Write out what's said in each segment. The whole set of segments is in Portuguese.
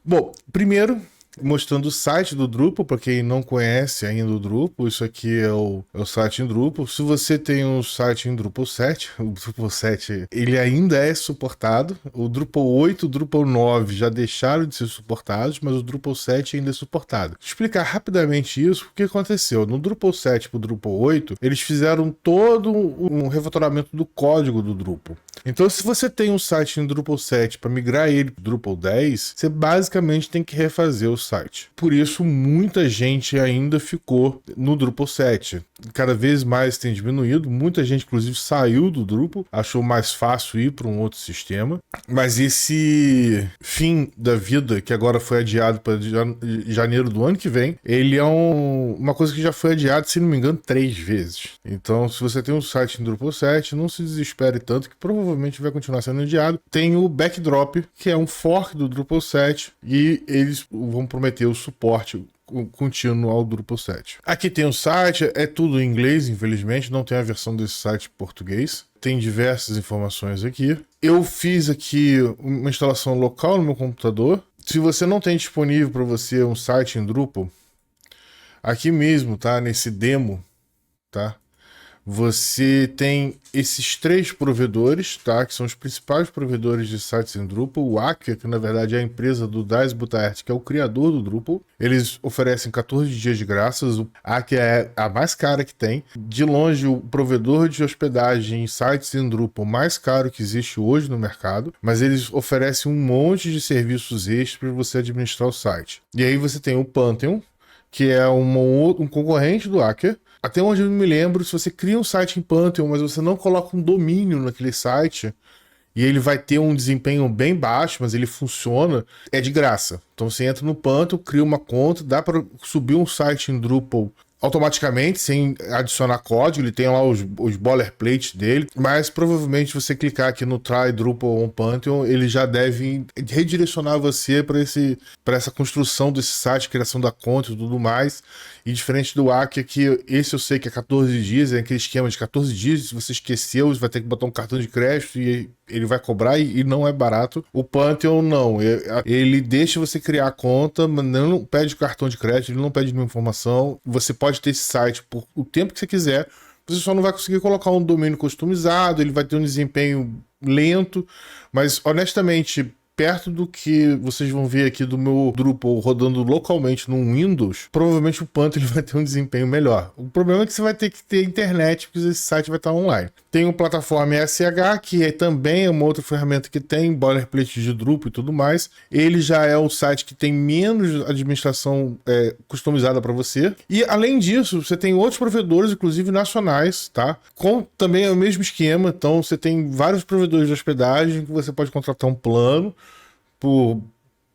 Bom, primeiro, mostrando o site do Drupal, para quem não conhece ainda o Drupal, isso aqui é o site em Drupal. Se você tem um site em Drupal 7, o Drupal 7 ele ainda é suportado. O Drupal 8 e o Drupal 9 já deixaram de ser suportados, mas o Drupal 7 ainda é suportado. Vou explicar rapidamente isso, o que aconteceu. No Drupal 7 para o Drupal 8, eles fizeram todo um refatoramento do código do Drupal. Então, se você tem um site em Drupal 7 para migrar ele para o Drupal 10, você basicamente tem que refazer o site. Por isso, muita gente ainda ficou no Drupal 7. Cada vez mais tem diminuído. Muita gente, inclusive, saiu do Drupal, achou mais fácil ir para um outro sistema. Mas esse fim da vida, que agora foi adiado para janeiro do ano que vem, ele é uma coisa que já foi adiada, se não me engano, 3 vezes. Então, se você tem um site em Drupal 7, não se desespere tanto, que provavelmente vai continuar sendo adiado. Tem o Backdrop, que é um fork do Drupal 7, e eles vão prometer o suporte contínuo ao Drupal 7. Aqui tem o site, é tudo em inglês, infelizmente, não tem a versão desse site em português. Tem diversas informações aqui. Eu fiz aqui uma instalação local no meu computador. Se você não tem disponível para você um site em Drupal, aqui mesmo, tá? Nesse demo, tá? Você tem esses 3 provedores, tá? Que são os principais provedores de sites em Drupal. O Acquia, que na verdade é a empresa do Dries Butaert, que é o criador do Drupal. Eles oferecem 14 dias de graças. O Acquia é a mais cara que tem. De longe, o provedor de hospedagem em sites em Drupal mais caro que existe hoje no mercado. Mas eles oferecem um monte de serviços extras para você administrar o site. E aí você tem o Pantheon, que é um concorrente do Acquia. Até onde eu me lembro, se você cria um site em Pantheon, mas você não coloca um domínio naquele site, e ele vai ter um desempenho bem baixo, mas ele funciona, é de graça. Então você entra no Pantheon, cria uma conta, dá para subir um site em Drupal automaticamente, sem adicionar código. Ele tem lá os boilerplates dele, mas provavelmente você clicar aqui no Try Drupal on Pantheon, ele já deve redirecionar você para essa construção desse site, criação da conta e tudo mais. E diferente do Acquia, que esse eu sei que é 14 dias, é aquele esquema de 14 dias, se você esqueceu, você vai ter que botar um cartão de crédito e ele vai cobrar, e não é barato. O Pantheon não, ele deixa você criar a conta, mas não pede cartão de crédito, ele não pede nenhuma informação. Você pode ter esse site por o tempo que você quiser, você só não vai conseguir colocar um domínio customizado, ele vai ter um desempenho lento, mas honestamente, perto do que vocês vão ver aqui do meu Drupal rodando localmente no Windows, provavelmente o Pantheon ele vai ter um desempenho melhor. O problema é que você vai ter que ter internet, porque esse site vai estar online. Tem o plataforma SH, que também é uma outra ferramenta que tem boilerplate de Drupal e tudo mais. Ele já é um site que tem menos administração customizada para você. E além disso, você tem outros provedores, inclusive nacionais, tá? Com também o mesmo esquema. Então você tem vários provedores de hospedagem que você pode contratar um plano por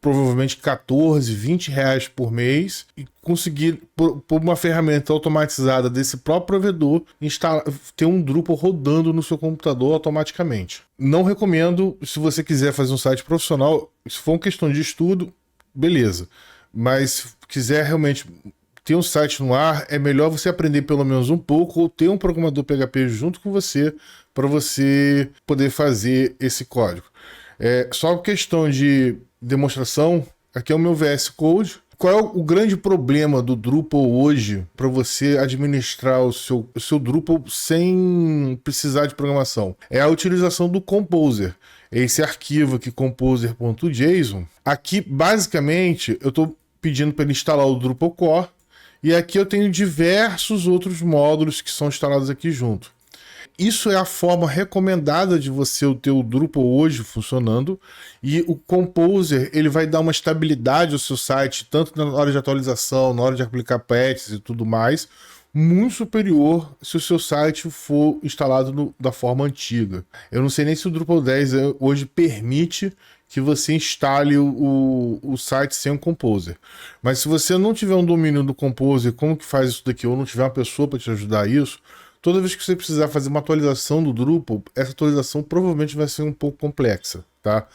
provavelmente 14, 20 reais por mês e conseguir, por uma ferramenta automatizada desse próprio provedor, ter um Drupal rodando no seu computador automaticamente. Não recomendo, se você quiser fazer um site profissional, se for uma questão de estudo, beleza. Mas se quiser realmente ter um site no ar, é melhor você aprender pelo menos um pouco ou ter um programador PHP junto com você para você poder fazer esse código. Só questão de demonstração, aqui é o meu VS Code. Qual é o grande problema do Drupal hoje para você administrar o seu Drupal sem precisar de programação? É a utilização do Composer. Esse arquivo aqui, composer.json. Aqui, basicamente, eu estou pedindo para ele instalar o Drupal Core, e aqui eu tenho diversos outros módulos que são instalados aqui junto. Isso é a forma recomendada de você ter o Drupal hoje funcionando, e o Composer ele vai dar uma estabilidade ao seu site, tanto na hora de atualização, na hora de aplicar patches e tudo mais, muito superior se o seu site for instalado da forma antiga. Eu não sei nem se o Drupal 10 hoje permite que você instale o site sem o Composer. Mas se você não tiver um domínio do Composer, como que faz isso daqui, ou não tiver uma pessoa para te ajudar isso, toda vez que você precisar fazer uma atualização do Drupal, essa atualização provavelmente vai ser um pouco complexa, tá?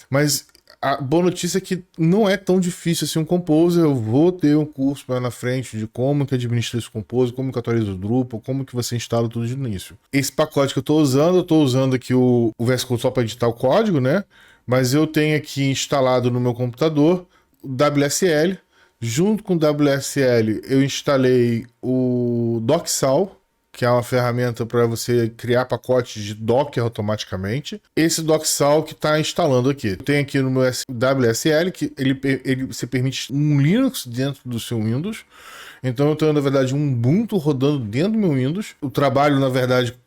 Mas a boa notícia é que não é tão difícil assim um Composer. Eu vou ter um curso lá na frente de como que administra esse Composer, como que atualiza o Drupal, como que você instala tudo de início. Esse pacote que eu estou usando aqui o VS Code só para editar o código, né? mas eu tenho aqui instalado no meu computador o WSL. Junto com o WSL, eu instalei o Docksal, que é uma ferramenta para você criar pacotes de Docker automaticamente. Esse Docksal que está instalando aqui. Eu tenho aqui no meu WSL que você permite um Linux dentro do seu Windows. Então eu tenho, na verdade, um Ubuntu rodando dentro do meu Windows. Eu trabalho, na verdade,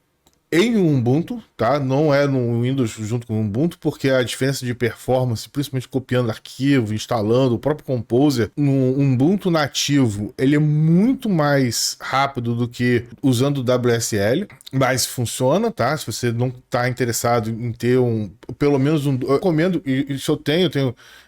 em um Ubuntu, tá? Não é no Windows junto com o Ubuntu, porque a diferença de performance, principalmente copiando arquivo, instalando o próprio Composer, no Ubuntu nativo, ele é muito mais rápido do que usando o WSL, mas funciona, tá? Se você não está interessado em ter pelo menos eu recomendo, e se eu tenho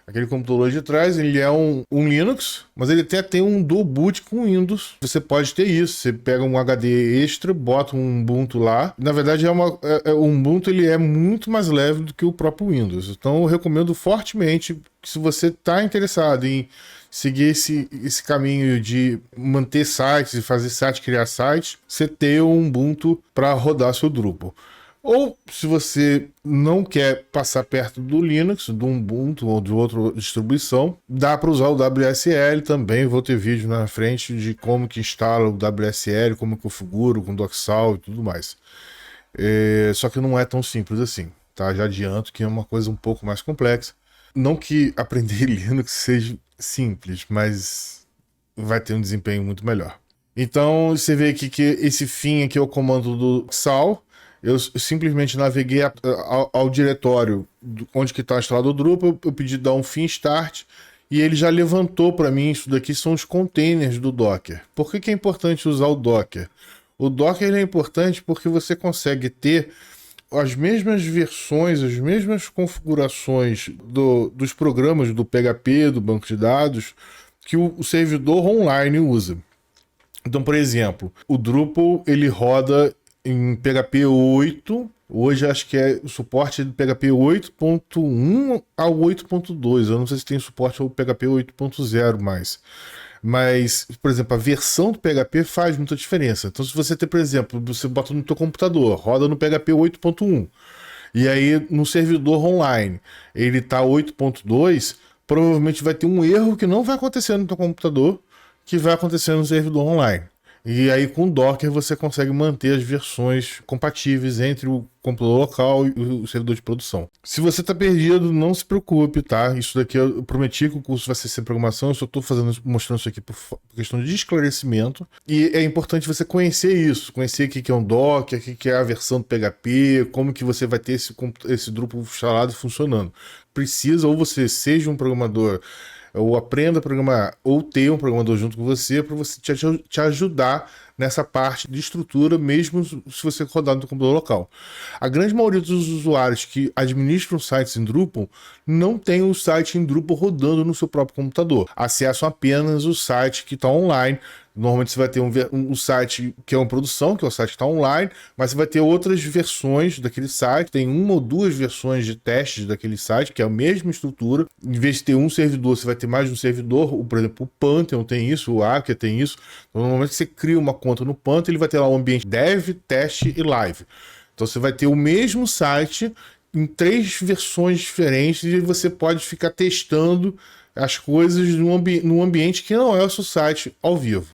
aquele computador de trás, ele é um Linux, mas ele até tem um dual boot com Windows. Você pode ter isso. Você pega um HD extra, bota um Ubuntu lá. Na verdade, o Ubuntu ele é muito mais leve do que o próprio Windows. Então, eu recomendo fortemente que, se você está interessado em seguir esse caminho de manter sites, fazer site, criar sites, você ter um Ubuntu para rodar seu Drupal. Ou, se você não quer passar perto do Linux, do Ubuntu ou de outra distribuição, dá para usar o WSL também. Vou ter vídeo na frente de como que instala o WSL, como configura com Docksal e tudo mais. Só que não é tão simples assim, tá? Já adianto que é uma coisa um pouco mais complexa. Não que aprender Linux seja simples, mas vai ter um desempenho muito melhor. Então, você vê aqui que esse fim aqui é o comando do Docksal. Eu simplesmente naveguei ao diretório onde que está instalado o Drupal, eu pedi dar um fim start e ele já levantou para mim. Isso daqui são os containers do Docker. Por que é importante usar o Docker? O Docker é importante porque você consegue ter as mesmas versões, as mesmas configurações dos programas do PHP, do banco de dados, que o servidor online usa. Então, por exemplo, o Drupal ele roda em PHP 8, hoje acho que é o suporte do PHP 8.1 ao 8.2. Eu não sei se tem suporte ao PHP 8.0 mais. Mas, por exemplo, a versão do PHP faz muita diferença. Então, se você tem, por exemplo, você bota no teu computador, roda no PHP 8.1, e aí no servidor online ele tá 8.2, provavelmente vai ter um erro que não vai acontecer no teu computador, que vai acontecer no servidor online. E aí com o Docker você consegue manter as versões compatíveis entre o computador local e o servidor de produção. Se você está perdido, não se preocupe, tá? Isso daqui eu prometi que o curso vai ser sem programação, eu só estou mostrando isso aqui por questão de esclarecimento. E é importante você conhecer isso, conhecer o que é um Docker, o que é a versão do PHP, como que você vai ter esse Drupal instalado e funcionando. Precisa, ou você seja um programador, ou aprenda a programar, ou ter um programador junto com você para você te ajudar nessa parte de estrutura, mesmo se você rodar no computador local. A grande maioria dos usuários que administram sites em Drupal não tem o site em Drupal rodando no seu próprio computador. Acessam apenas o site que está online. Normalmente você vai ter um site que é uma produção, que é o site que está online, mas você vai ter outras versões daquele site. Tem uma ou duas versões de testes daquele site, que é a mesma estrutura. Em vez de ter um servidor, você vai ter mais de um servidor. Por exemplo, o Pantheon tem isso, o Akia tem isso. Então, normalmente você cria uma conta no Pantheon, ele vai ter lá um ambiente dev, teste e live. Então você vai ter o mesmo site em 3 versões diferentes e você pode ficar testando as coisas num ambiente que não é o seu site ao vivo.